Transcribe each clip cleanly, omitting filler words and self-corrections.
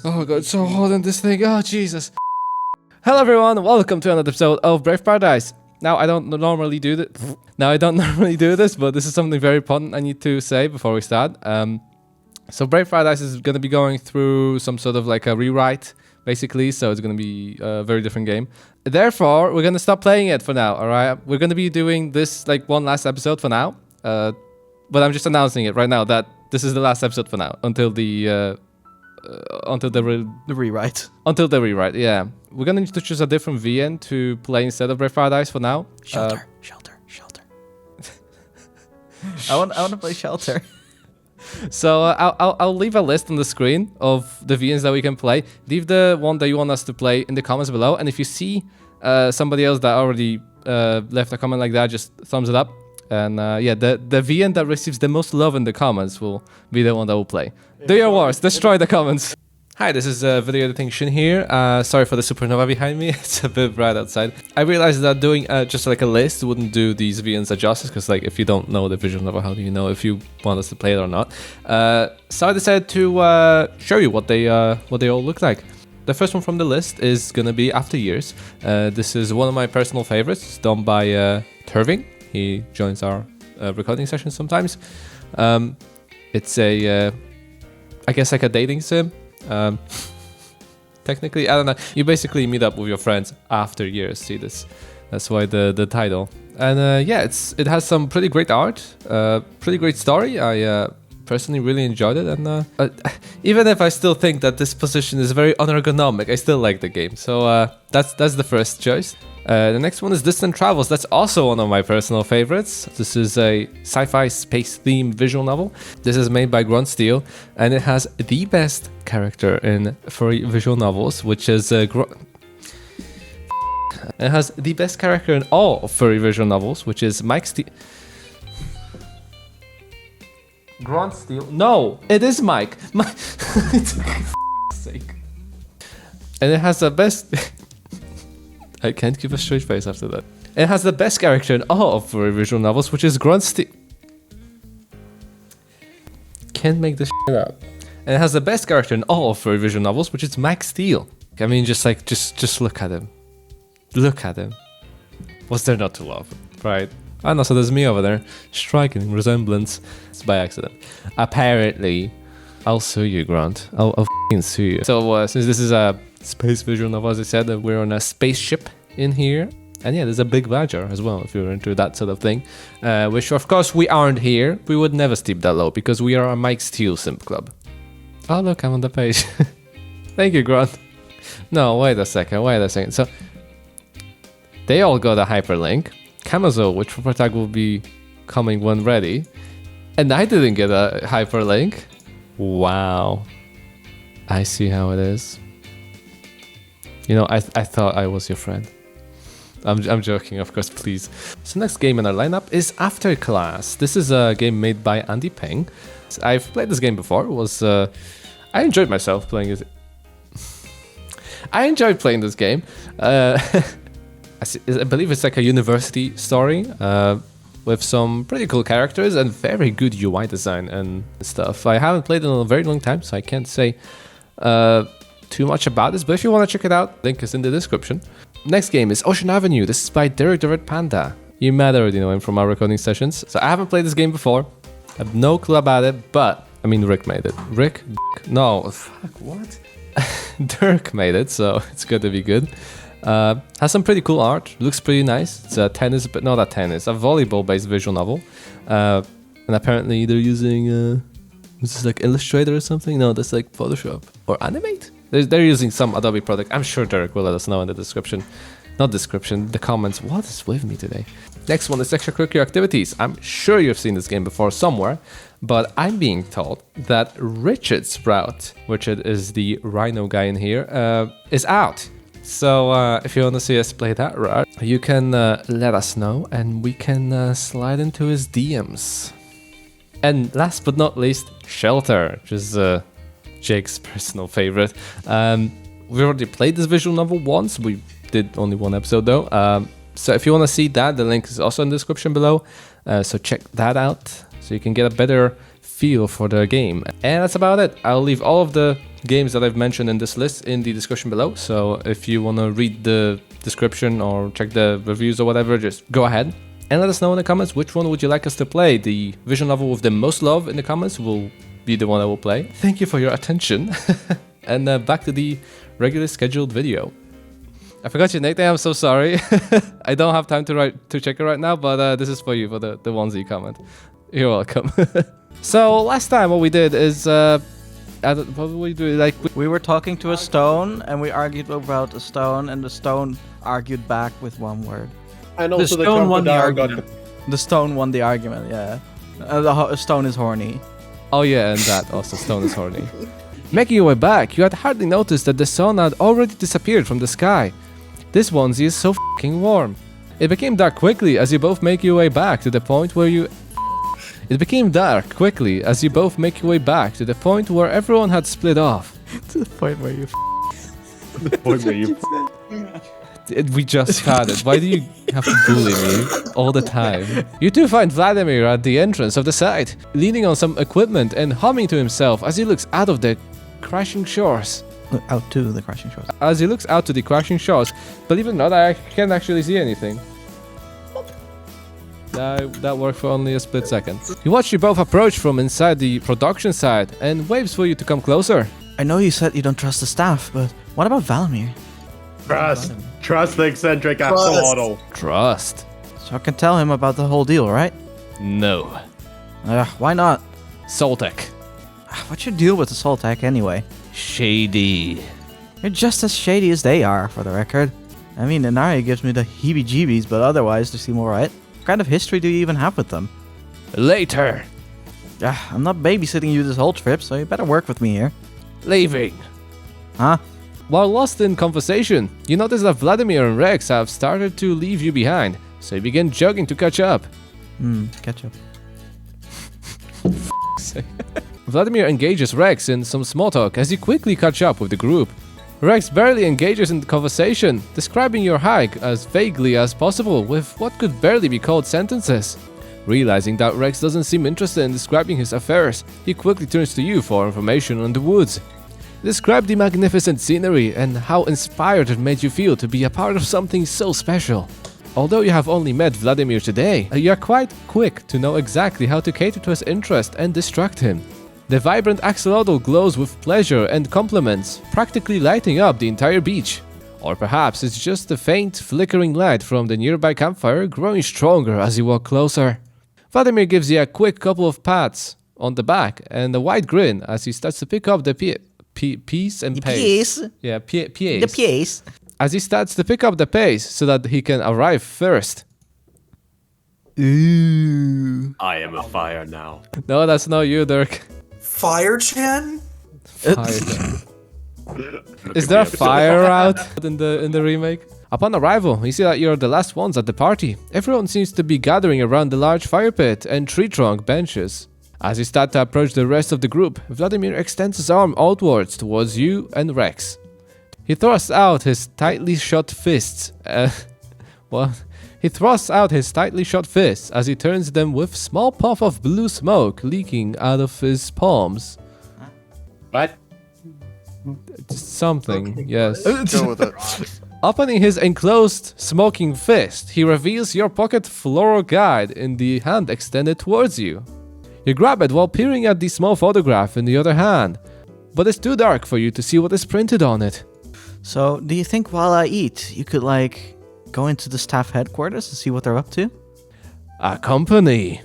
Oh god, it's so hot in this thing. Oh Jesus. Hello everyone, welcome to another episode of Brave Paradise. Now I don't normally do this. But this is something very important I need to say before we start. So Brave Paradise is gonna be going through some sort of like a rewrite, basically. So it's gonna be a very different game. Therefore, we're gonna stop playing it for now. All right, we're gonna be doing this like one last episode for now. But I'm just announcing it right now that this is the last episode for now until the rewrite. Until the rewrite, yeah. We're gonna need to choose a different VN to play instead of Brave Paradise for now. Shelter. I want to play Shelter. So I'll leave a list on the screen of the VNs that we can play. Leave the one that you want us to play in the comments below. And if you see somebody else that already left a comment like that, just thumbs it up. And yeah, the VN that receives the most love in the comments will be the one that will play. Do your worst, destroy the comments. Hi, this is video editing Shin here. Sorry for the supernova behind me, it's a bit bright outside. I realized that doing just like a list wouldn't do these VNs justice, because like if you don't know the visual novel, how do you know if you want us to play it or not? So I decided to show you what they all look like. The first one from the list is gonna be After Years. This is one of my personal favorites, done by Turving. He joins our recording sessions sometimes. It's a, I guess like a dating sim. Technically, I don't know. You basically meet up with your friends after years. See this? That's why the title. And yeah, it has some pretty great art, pretty great story. I personally really enjoyed it, and even if I still think that this position is very unergonomic, I still like the game. So that's the first choice. The next one is Distant Travels. That's also one of my personal favorites. This is a sci-fi space-themed visual novel. This is made by Grunt Steel, and it has the best character in furry visual novels, which is It has the best character in all of furry visual novels, which is Mike Steel. Grunt Steel? No, it is Mike. Sake. And it has the best. I can't keep a straight face after that. It has the best character in all of furry visual novels, which is Grunt Steel. Can't make this shit up. And it has the best character in all of furry visual novels, which is Max Steel. I mean, just look at him. Look at him. What's there not to love, right? And also there's me over there, striking resemblance. It's by accident. Apparently, I'll sue you, Grant. I'll f***ing sue you. So since this is a space visual novel, as I said, we're on a spaceship in here. And yeah, there's a big badger as well, if you're into that sort of thing. Which of course we aren't here. We would never steep that low, because we are a Mike Steel simp club. Oh look, I'm on the page. Thank you, Grant. No, wait a second. So, they all got a hyperlink. Camazo, which proper tag will be coming when ready. And I didn't get a hyperlink. Wow. I see how it is. You know, I thought I was your friend. I'm joking, of course, please. So next game in our lineup is After Class. This is a game made by Andy Peng. I've played this game before. I enjoyed myself playing it. I enjoyed playing this game. I believe it's like a university story with some pretty cool characters and very good UI design and stuff. I haven't played it in a very long time, so I can't say too much about this, but if you want to check it out, link is in the description. Next game is Ocean Avenue. This is by Derek the Red Panda. You might already know him from our recording sessions. So I haven't played this game before. I have no clue about it, but I mean Rick made it. No, fuck, what? Dirk made it, so it's going to be good. Has some pretty cool art, looks pretty nice. It's a tennis, but not a tennis, a volleyball-based visual novel. And apparently they're using, this is like Illustrator or something? No, that's like Photoshop or Animate? They're using some Adobe product. I'm sure Derek will let us know in the description. Not description, the comments. What is with me today? Next one is Extracurricular Activities. I'm sure you've seen this game before somewhere, but I'm being told that Richard Sprout, Richard is the rhino guy in here, is out. So if you want to see us play that route, you can let us know and we can slide into his DMs. And last but not least, Shelter, which is Jake's personal favorite. We already played this visual novel once. We did only one episode though. So if you want to see that, the link is also in the description below. So check that out so you can get a better feel for the game. And that's about it. I'll leave all of the games that I've mentioned in this list in the description below. So if you want to read the description or check the reviews or whatever, just go ahead. And let us know in the comments which one would you like us to play. The visual novel with the most love in the comments will be the one I will play. Thank you for your attention. And back to the regularly scheduled video. I forgot your nickname, I'm so sorry. I don't have time to check it right now, but this is for you, for the ones that you comment. You're welcome. So last time what we did is, what did we do? Like We were talking to a stone, and we argued about a stone, and the stone argued back with one word. And also the stone won the crocodile got argument. The stone won the argument, yeah. The stone is horny. Oh yeah, and that also stone is horny. Making your way back, you had hardly noticed that the sun had already disappeared from the sky. This onesie is so f***ing warm. It became dark quickly as you both make your way back to the point where you... It became dark quickly as you both make your way back to the point where everyone had split off. To the point where you We just had it. Why do you have to bully me all the time? You two find Vladimir at the entrance of the site, leaning on some equipment and humming to himself as he looks out of the crashing shores. out to the crashing shores. As he looks out to the crashing shores, believe it or not, I can't actually see anything. That worked for only a split second. You watch you both approach from inside the production side and waves for you to come closer. I know you said you don't trust the staff, but what about Valamir? Trust the eccentric axolotl. Trust? So I can tell him about the whole deal, right? No. Why not? Soltec. What's your deal with the Soltec anyway? Shady. You're just as shady as they are, for the record. I mean, Inari gives me the heebie-jeebies, but otherwise they seem alright. What kind of history do you even have with them? Later. I'm not babysitting you this whole trip, so you better work with me here. Leaving. Huh? While lost in conversation, you notice that Vladimir and Rex have started to leave you behind, so you begin jogging to catch up. Catch up. Vladimir engages Rex in some small talk as you quickly catch up with the group. Rex barely engages in the conversation, describing your hike as vaguely as possible with what could barely be called sentences. Realizing that Rex doesn't seem interested in describing his affairs, he quickly turns to you for information on the woods. Describe the magnificent scenery and how inspired it made you feel to be a part of something so special. Although you have only met Vladimir today, you are quite quick to know exactly how to cater to his interest and distract him. The vibrant axolotl glows with pleasure and compliments, practically lighting up the entire beach. Or perhaps it's just the faint, flickering light from the nearby campfire growing stronger as you walk closer. Vladimir gives you a quick couple of pats on the back and a wide grin as he starts to pick up the piece and pace. Yeah, pace. The pace. As he starts to pick up the pace so that he can arrive first. Ooh. I am a fire now. No, that's not you, Dirk. Fire Chan? Fire. Is there a fire out in the remake? Upon arrival, you see that you're the last ones at the party. Everyone seems to be gathering around the large fire pit and tree trunk benches. As you start to approach the rest of the group, Vladimir extends his arm outwards towards you and Rex. He thrusts out his tightly shut fists. He thrusts out his tightly shut fists as he turns them with small puff of blue smoke leaking out of his palms. What? Something, yes. Go with it. Opening his enclosed smoking fist, he reveals your pocket floral guide in the hand extended towards you. You grab it while peering at the small photograph in the other hand, but it's too dark for you to see what is printed on it. So, do you think while I eat, you could, go into the staff headquarters and see what they're up to? A company.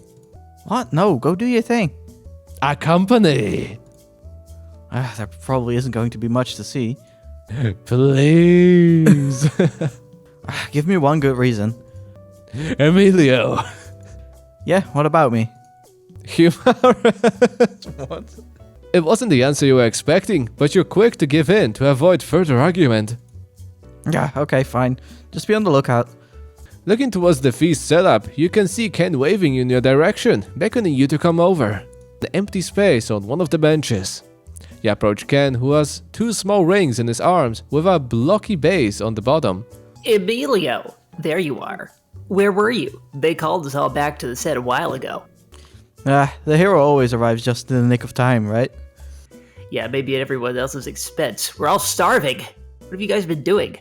What? No, go do your thing. A company. There probably isn't going to be much to see. Please. Give me one good reason. Emilio. Yeah, what about me? What? It wasn't the answer you were expecting, but you're quick to give in to avoid further argument. Yeah, okay, fine. Just be on the lookout. Looking towards the feast setup, you can see Ken waving in your direction, beckoning you to come over. The empty space on one of the benches. You approach Ken, who has two small rings in his arms with a blocky base on the bottom. Emilio, there you are. Where were you? They called us all back to the set a while ago. The hero always arrives just in the nick of time, right? Yeah, maybe at everyone else's expense. We're all starving. What have you guys been doing?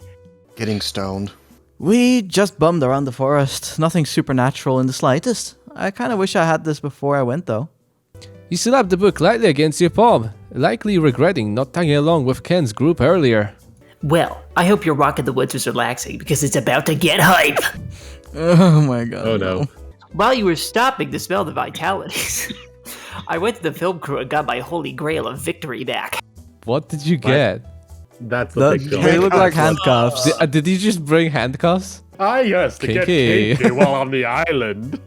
Getting stoned. We just bummed around the forest. Nothing supernatural in the slightest. I kind of wish I had this before I went, though. You slapped the book lightly against your palm, likely regretting not tagging along with Ken's group earlier. Well, I hope your walk in the woods was relaxing because it's about to get hype. Oh my god. Oh no. While you were stopping to smell the vitalities, I went to the film crew and got my holy grail of victory back. What did you get? That's the big deal. They look like handcuffs. Did you just bring handcuffs? Ah, yes, to get Kinky. kinky while on the island.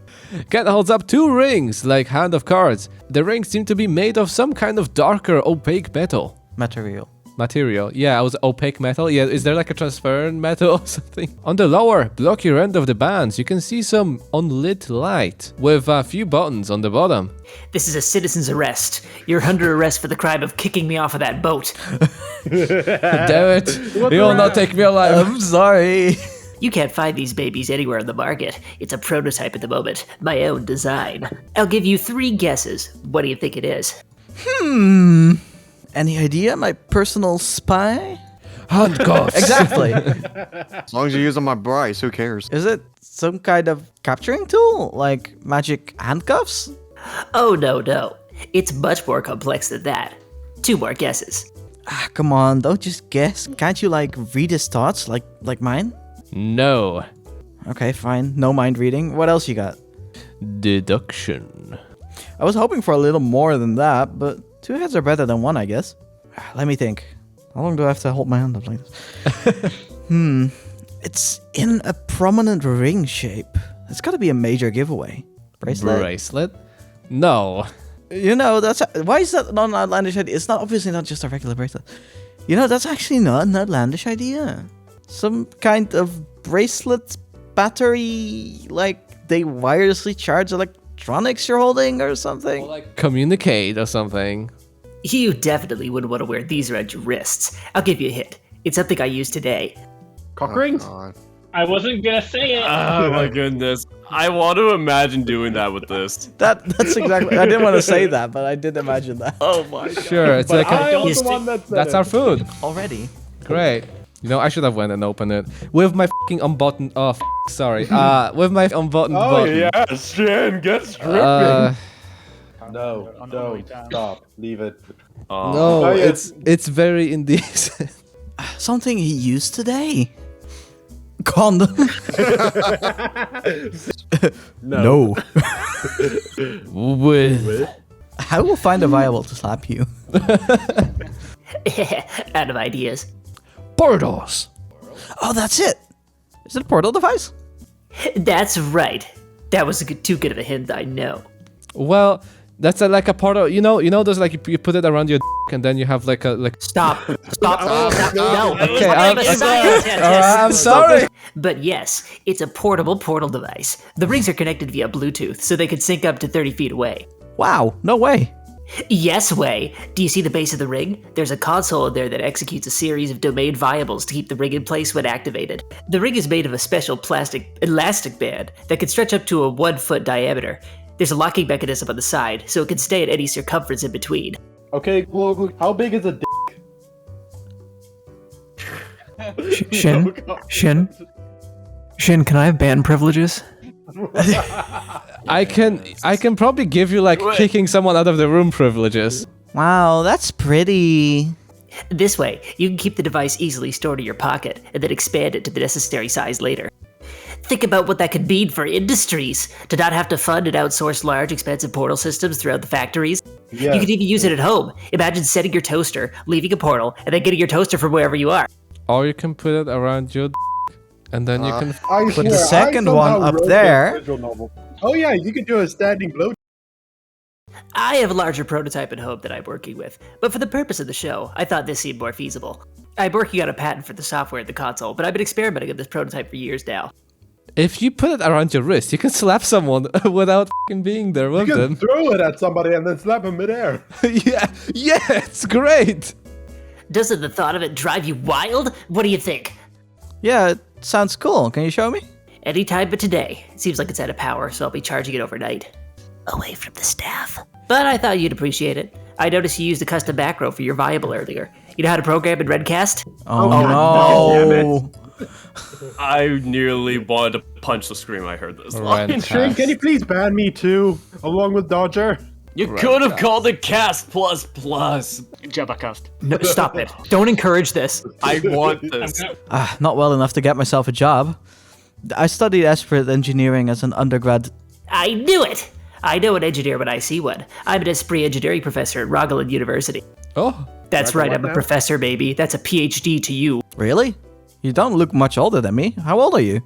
Ken holds up 2 rings, like hand of cards. The rings seem to be made of some kind of darker, opaque metal. Material. Material. Yeah, I was opaque metal. Yeah, is there like a transparent metal or something? On the lower, blockier end of the bands, you can see some unlit light with a few buttons on the bottom. This is a citizen's arrest. You're under arrest for the crime of kicking me off of that boat. Damn it. You will not take me alive. I'm sorry. You can't find these babies anywhere on the market. It's a prototype at the moment, my own design. I'll give you 3 guesses. What do you think it is? Any idea? My personal spy? Handcuffs. Exactly. As long as you're using my Bryce, who cares? Is it some kind of capturing tool? Like magic handcuffs? Oh, no. It's much more complex than that. 2 more guesses. Ah, come on, don't just guess. Can't you, like, read his thoughts, like mine? No. Okay, fine. No mind reading. What else you got? Deduction. I was hoping for a little more than that, but 2 heads are better than 1, I guess. Let me think. How long do I have to hold my hand up like this? It's in a prominent ring shape. It's gotta be a major giveaway. Bracelet? Bracelet? No. You know, why is that not an outlandish idea? It's not obviously not just a regular bracelet. You know, that's actually not an outlandish idea. Some kind of bracelet battery, like they wirelessly charge electronics you're holding or something. Or like communicate or something. You definitely wouldn't want to wear these around your wrists. I'll give you a hint. It's something I use today. Cock rings? God. I wasn't gonna say it. Oh my goodness. I want to imagine doing that with this. That's exactly. I didn't want to say that, but I did imagine that Oh my god. Sure, it's like I was Yes, the one that said that's it. our food. already. Great. You know, I should have went and opened it with my fucking unbuttoned. Oh, sorry. With my unbuttoned Oh button. yeah, Shin, get stripping. No, don't stop. Leave it. No, Oh, yes. it's very indecent. Something he used today. Condom. No. With I will find a viable to slap you. Out of ideas. portals. Oh, that's it. Is it a portal device? That's right. That was too good of a hint, I know. Well, that's like a portal. You know, those like you put it around your and then you have like a Stop. No. Okay, I'm a scientist. I'm sorry. But yes, it's a portable portal device. The rings are connected via Bluetooth, so they can sync up to 30 feet away. Wow, no way. Yes way. Do you see the base of the ring? There's a console in there that executes a series of domain variables to keep the ring in place when activated. The ring is made of a special plastic elastic band that can stretch up to a 1 foot diameter. There's a locking mechanism on the side, so it can stay at any circumference in between. Okay, look, how big is a dick? Shin? Shin, can I have band privileges? I can probably give you like kicking someone out of the room privileges. Wow, that's pretty. This way, you can keep the device easily stored in your pocket and then expand it to the necessary size later. Think about what that could mean for industries, to not have to fund and outsource large, expensive portal systems throughout the factories. Yeah. You could even use it at home. Imagine setting your toaster, leaving a portal, and then getting your toaster from wherever you are. Or you can put it around your and then you can. I Put swear, the second one somehow up wrote there. the visual novel. Oh yeah, you could do a standing blow. I have a larger prototype at home that I'm working with, but for the purpose of the show, I thought this seemed more feasible. I'm working on a patent for the software in the console, but I've been experimenting with this prototype for years now. If you put it around your wrist, you can slap someone without fucking being there You with can them. throw it at somebody and then slap him midair. yeah, it's great. Doesn't the thought of it drive you wild? What do you think? Yeah, it sounds cool. Can you show me? Anytime but today. It seems like it's out of power, so I'll be charging it overnight. Away from the staff. But I thought you'd appreciate it. I noticed you used a custom macro for your viable earlier. You know how to program in Redcast? Oh, no. I nearly wanted to punch the screen when I heard this line. Shin, can you please ban me too, along with Dodger? You could have called it Cast Plus. Jabacast. No, stop it. Don't encourage this. I want this. Not well enough to get myself a job. I studied Esprit engineering as an undergrad. I knew it! I know an engineer when I see one. I'm an Esprit engineering professor at Rogaland University. Oh, That's right, I'm a professor, baby. That's a PhD to you. Really? You don't look much older than me. How old are you?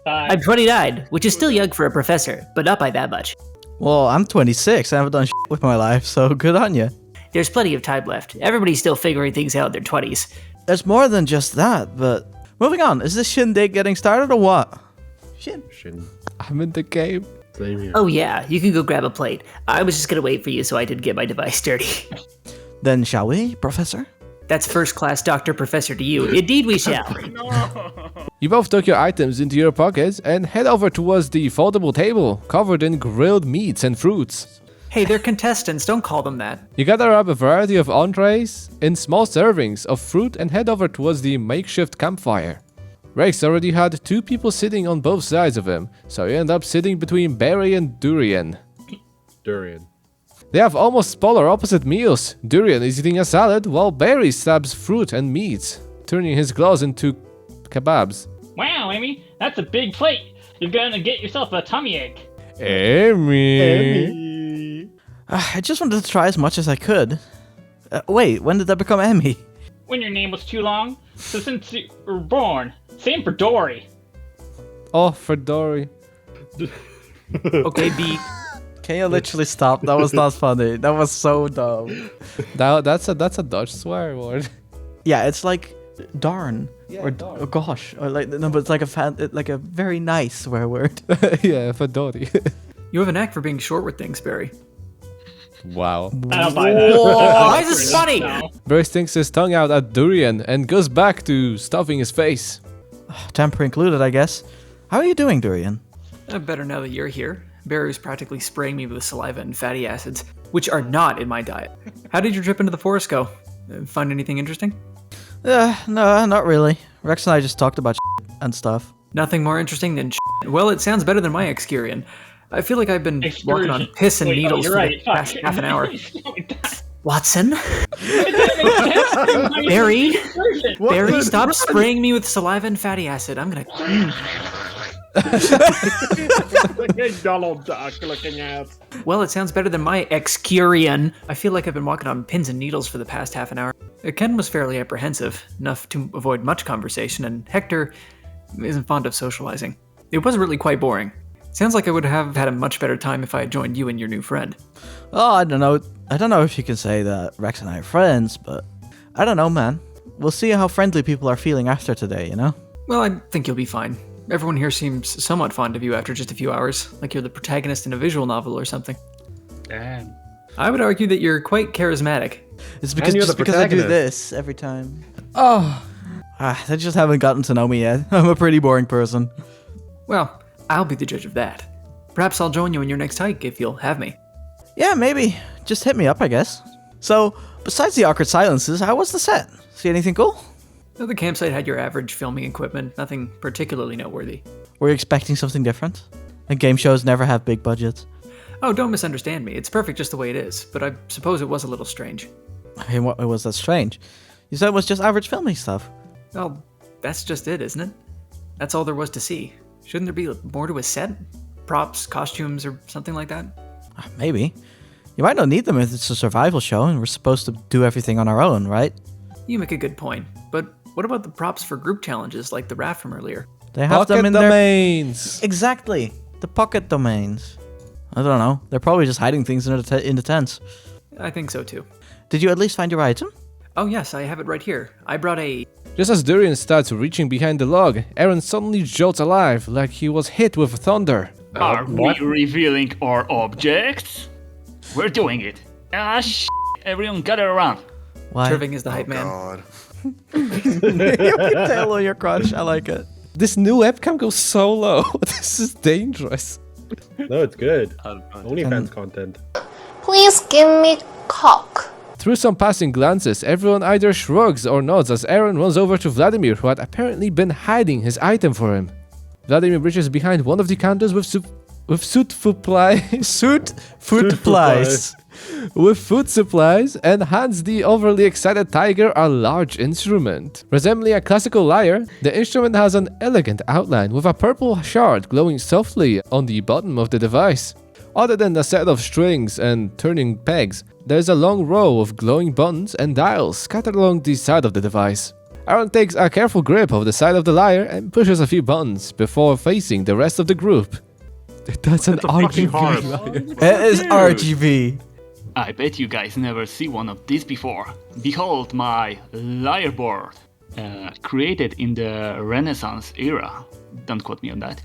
I'm 29, which is still young for a professor, but not by that much. Well, I'm 26. I haven't done shit with my life, so good on you. There's plenty of time left. Everybody's still figuring things out in their 20s. There's more than just that, but... Moving on, is this shindig getting started or what? Shin. I'm in the game. Same here. Oh yeah, you can go grab a plate. I was just gonna wait for you so I didn't get my device dirty. Then shall we, Professor? That's first class doctor professor to you. Indeed we shall. You both took your items into your pockets and head over towards the foldable table, covered in grilled meats and fruits. Hey, they're contestants, don't call them that. You gather up a variety of entrees in small servings of fruit and head over towards the makeshift campfire. Rex already had 2 people sitting on both sides of him, so you end up sitting between Barry and Durian. Durian. They have almost polar opposite meals. Durian is eating a salad while Barry stabs fruit and meat, turning his claws into kebabs. Wow, Amy, that's a big plate. You're gonna get yourself a tummy ache. Amy. I just wanted to try as much as I could. Wait, when did that become Emmy? When your name was too long. So since you were born. Same for Dory. Oh, for Dory. Okay, B. Can you literally stop? That was not funny. That was so dumb. That's a Dutch swear word. Yeah, it's like darn or darn. oh gosh or like no, but it's like a very nice swear word. Yeah, for Dory. You have a knack for being short with things, Barry. Wow. I don't buy that. Why is this funny? No. Barry sticks his tongue out at Durian and goes back to stuffing his face. Temper included, I guess. How are you doing, Durian? Better now that you're here. Barry's practically spraying me with saliva and fatty acids, which are not in my diet. How did your trip into the forest go? Find anything interesting? No, not really. Rex and I just talked about and stuff. Nothing more interesting than Well, it sounds better than my Excurion. I feel like I've been walking on piss and needles for the past half an hour. Watson? Barry? Barry, stop spraying me with saliva and fatty acid. I'm gonna... Donald Duck looking at. Well, it sounds better than my Excurion. I feel like I've been walking on pins and needles for the past half an hour. Ken was fairly apprehensive, enough to avoid much conversation, and Hector isn't fond of socializing. It was really quite boring. Sounds like I would have had a much better time if I had joined you and your new friend. Oh, I don't know. I don't know if you can say that Rex and I are friends, but I don't know, man. We'll see how friendly people are feeling after today, you know? Well, I think you'll be fine. Everyone here seems somewhat fond of you after just a few hours, like you're the protagonist in a visual novel or something. Damn. I would argue that you're quite charismatic. It's because you're just the because I do protagonist. this every time. Oh. They just haven't gotten to know me yet. I'm a pretty boring person. Well, I'll be the judge of that. Perhaps I'll join you in your next hike if you'll have me. Yeah, maybe. Just hit me up, I guess. So, besides the awkward silences, how was the set? See anything cool? The campsite had your average filming equipment, nothing particularly noteworthy. Were you expecting something different? And game shows never have big budgets. Oh, don't misunderstand me. It's perfect just the way it is, but I suppose it was a little strange. I mean, what was that strange? You said it was just average filming stuff. Well, that's just it, isn't it? That's all there was to see. Shouldn't there be more to a set? Props, costumes, or something like that? Maybe. You might not need them if it's a survival show and we're supposed to do everything on our own, right? You make a good point, but what about the props for group challenges like the raft from earlier? They have Pocket them in domains. Exactly. The pocket domains. I don't know. They're probably just hiding things in the tents. I think so too. Did you at least find your item? Oh yes, I have it right here. I brought a... Just as Durian starts reaching behind the log, Aaron suddenly jolts alive like he was hit with thunder. Are we revealing our objects? We're doing it. Everyone gather around. Why? Triving is the hype man. God. You can tell on your crotch. I like it. This new webcam goes so low. This is dangerous. No, it's good. OnlyFans content. Please give me cock. Through some passing glances, everyone either shrugs or nods as Aaron runs over to Vladimir, who had apparently been hiding his item for him. Vladimir reaches behind one of the counters with food supplies and hands the overly excited tiger a large instrument. Resembling a classical lyre, the instrument has an elegant outline with a purple shard glowing softly on the bottom of the device. Other than a set of strings and turning pegs, there's a long row of glowing buttons and dials scattered along the side of the device. Aaron takes a careful grip of the side of the lyre and pushes a few buttons before facing the rest of the group. That's an RGB lyre. It is RGB. I bet you guys never see one of these before. Behold my lyre board. Created in the Renaissance era. Don't quote me on that.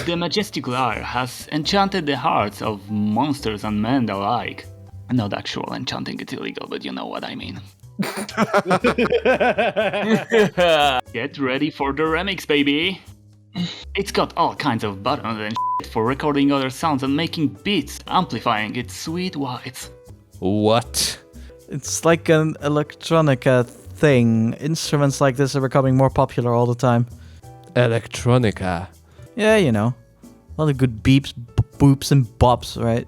The majestic lyre has enchanted the hearts of monsters and men alike. Not actual enchanting, it's illegal, but you know what I mean. Get ready for the remix, baby! It's got all kinds of buttons and shit for recording other sounds and making beats, amplifying its sweet whites. What? It's like an electronica thing. Instruments like this are becoming more popular all the time. Electronica. Yeah, you know. All the good beeps, boops, and bops, right?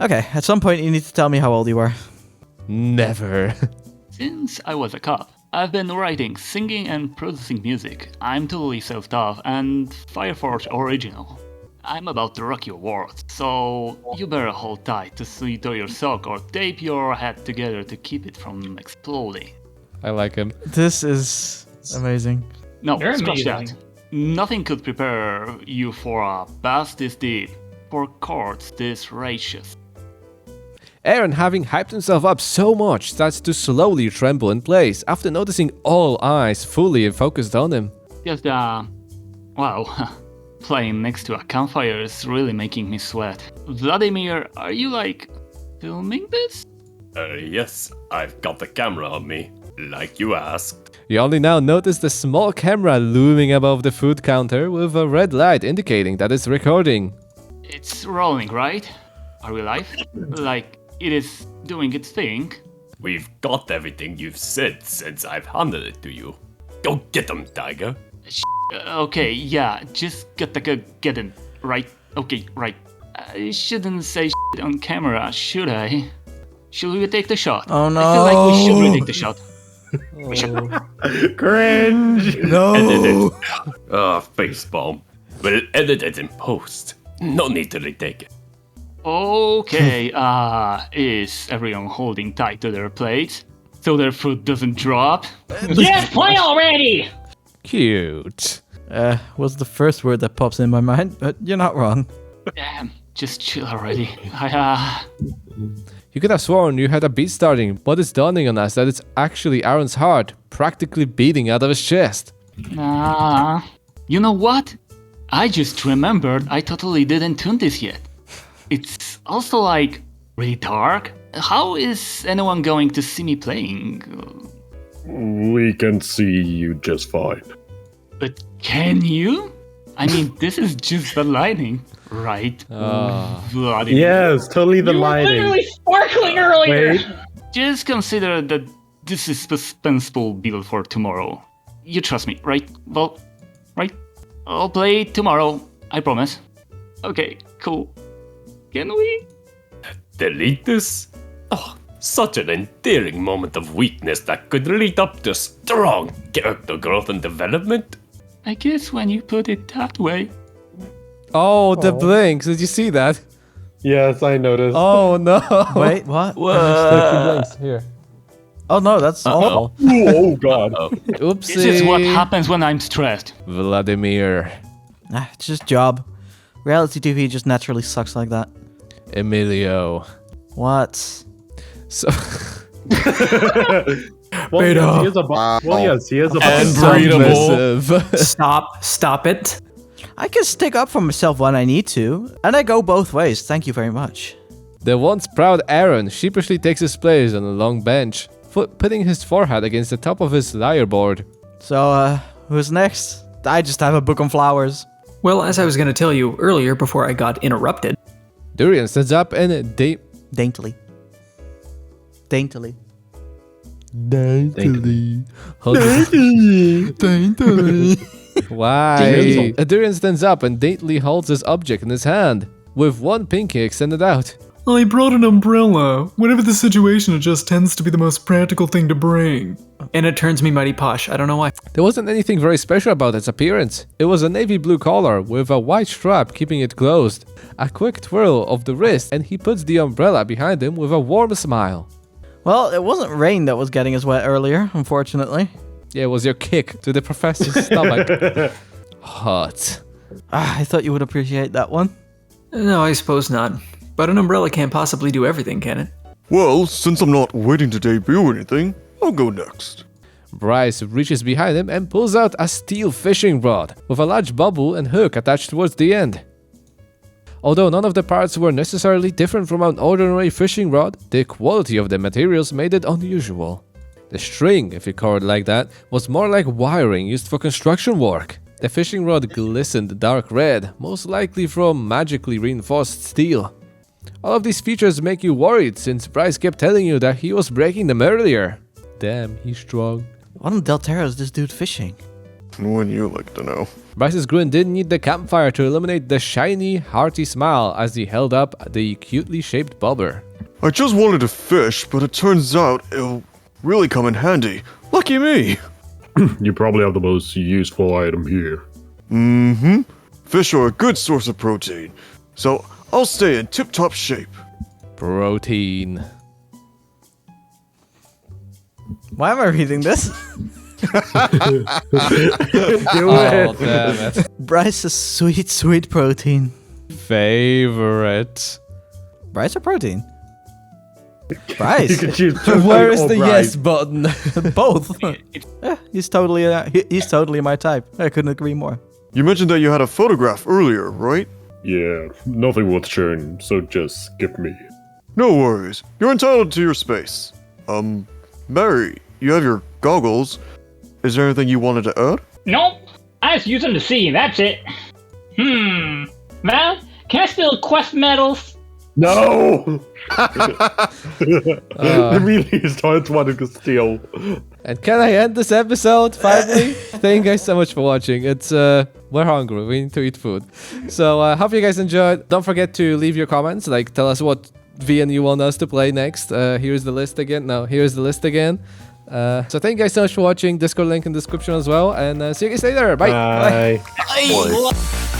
Okay, at some point you need to tell me how old you are. Never. Since I was a cop, I've been writing, singing, and producing music. I'm totally self-taught and Fireforge original. I'm about to rock your world, so you better hold tight to sweet your sock or tape your head together to keep it from exploding. I like him. This is amazing. No, You're scratch that. amazing. Nothing could prepare you for a bass this deep, for chords this righteous. Aaron, having hyped himself up so much, starts to slowly tremble in place after noticing all eyes fully focused on him. Just, wow, playing next to a campfire is really making me sweat. Vladimir, are you, filming this? Yes, I've got the camera on me, like you asked. You only now notice the small camera looming above the food counter with a red light indicating that it's recording. It's rolling, right? Are we live? It is doing its thing. We've got everything you've said since I've handed it to you. Go get them, Tiger. Okay, yeah, just get in, right? Okay, right. I shouldn't say shit on camera, should I? Should we take the shot? Oh no. I feel like we should really take the shot. Cringe! No! Facepalm. We'll edit it in post. No need to retake it. Okay, is everyone holding tight to their plates so their food doesn't drop? Yes, play already! Cute. Was the first word that pops in my mind, but you're not wrong. Damn, just chill already. You could have sworn you had a beat starting, but it's dawning on us that it's actually Aaron's heart practically beating out of his chest. You know what? I just remembered I totally didn't tune this yet. It's also really dark. How is anyone going to see me playing? We can see you just fine. But can you? I mean, this is just the lighting, right? Vladimir? Yes, totally the You were lighting. literally sparkling earlier! Wait. Just consider that this is suspenseful build for tomorrow. You trust me, right? Well, right? I'll play tomorrow, I promise. Okay, cool. Can we? Delete this? Oh, such an endearing moment of weakness that could lead up to strong character growth and development. I guess when you put it that way. Oh, the blinks. Did you see that? Yes, I noticed. Oh no. Wait, what? Blinks here. Oh no, that's awful. Oh god. Oopsie. This is what happens when I'm stressed. Vladimir. It's just job. Reality TV just naturally sucks like that. Emilio. What? So Well, yes, he is a he is a unbreathable. Stop it. I can stick up for myself when I need to, and I go both ways. Thank you very much. The once proud Aaron sheepishly takes his place on a long bench, putting his forehead against the top of his lyre board. So, who's next? I just have a book on flowers. Well, as I was going to tell you earlier before I got interrupted. Durian stands up and Daintily. Daintily. Why? Daintily. Adurian stands up and daintily holds his object in his hand, with one pinky extended out. I brought an umbrella. Whenever the situation, it just tends to be the most practical thing to bring. And it turns me mighty posh. I don't know why. There wasn't anything very special about its appearance. It was a navy blue collar with a white strap keeping it closed. A quick twirl of the wrist and he puts the umbrella behind him with a warm smile. Well, it wasn't rain that was getting us wet earlier, unfortunately. Yeah, it was your kick to the professor's stomach. Hot. I thought you would appreciate that one. No, I suppose not. But an umbrella can't possibly do everything, can it? Well, since I'm not waiting to debut or anything, I'll go next. Bryce reaches behind him and pulls out a steel fishing rod with a large bubble and hook attached towards the end. Although none of the parts were necessarily different from an ordinary fishing rod, the quality of the materials made it unusual. The string, if you call it like that, was more like wiring used for construction work. The fishing rod glistened dark red, most likely from magically reinforced steel. All of these features make you worried since Bryce kept telling you that he was breaking them earlier. Damn, he's strong. What in Delterra is this dude fishing? Wouldn't you like to know? Bryce's grin didn't need the campfire to illuminate the shiny, hearty smile as he held up the cutely shaped bobber. I just wanted to fish, but it turns out it'll really come in handy. Lucky me! You probably have the most useful item here. Mm-hmm. Fish are a good source of protein, so I'll stay in tip-top shape. Protein. Why am I reading this? Oh, damn it. Bryce's sweet, sweet protein. Favorite. Bryce or protein? You Bryce. can choose Where protein is or the Bryce. yes button? Both. Yeah, he's totally my type. I couldn't agree more. You mentioned that you had a photograph earlier, right? Yeah, nothing worth sharing, so just skip me. No worries. You're entitled to your space. Mary, you have your goggles. Is there anything you wanted to add? Nope. I just use them to see, that's it. Well, can I steal quest medals? No! Immediately starts wanting to steal. And can I end this episode finally? Thank you guys so much for watching. It's we're hungry. We need to eat food. So hope you guys enjoyed. Don't forget to leave your comments. Like, tell us what VN you want us to play next. Here's the list again. No, here's the list again. So thank you guys so much for watching. Discord link in the description as well. And see you guys later. Bye. Bye. Bye.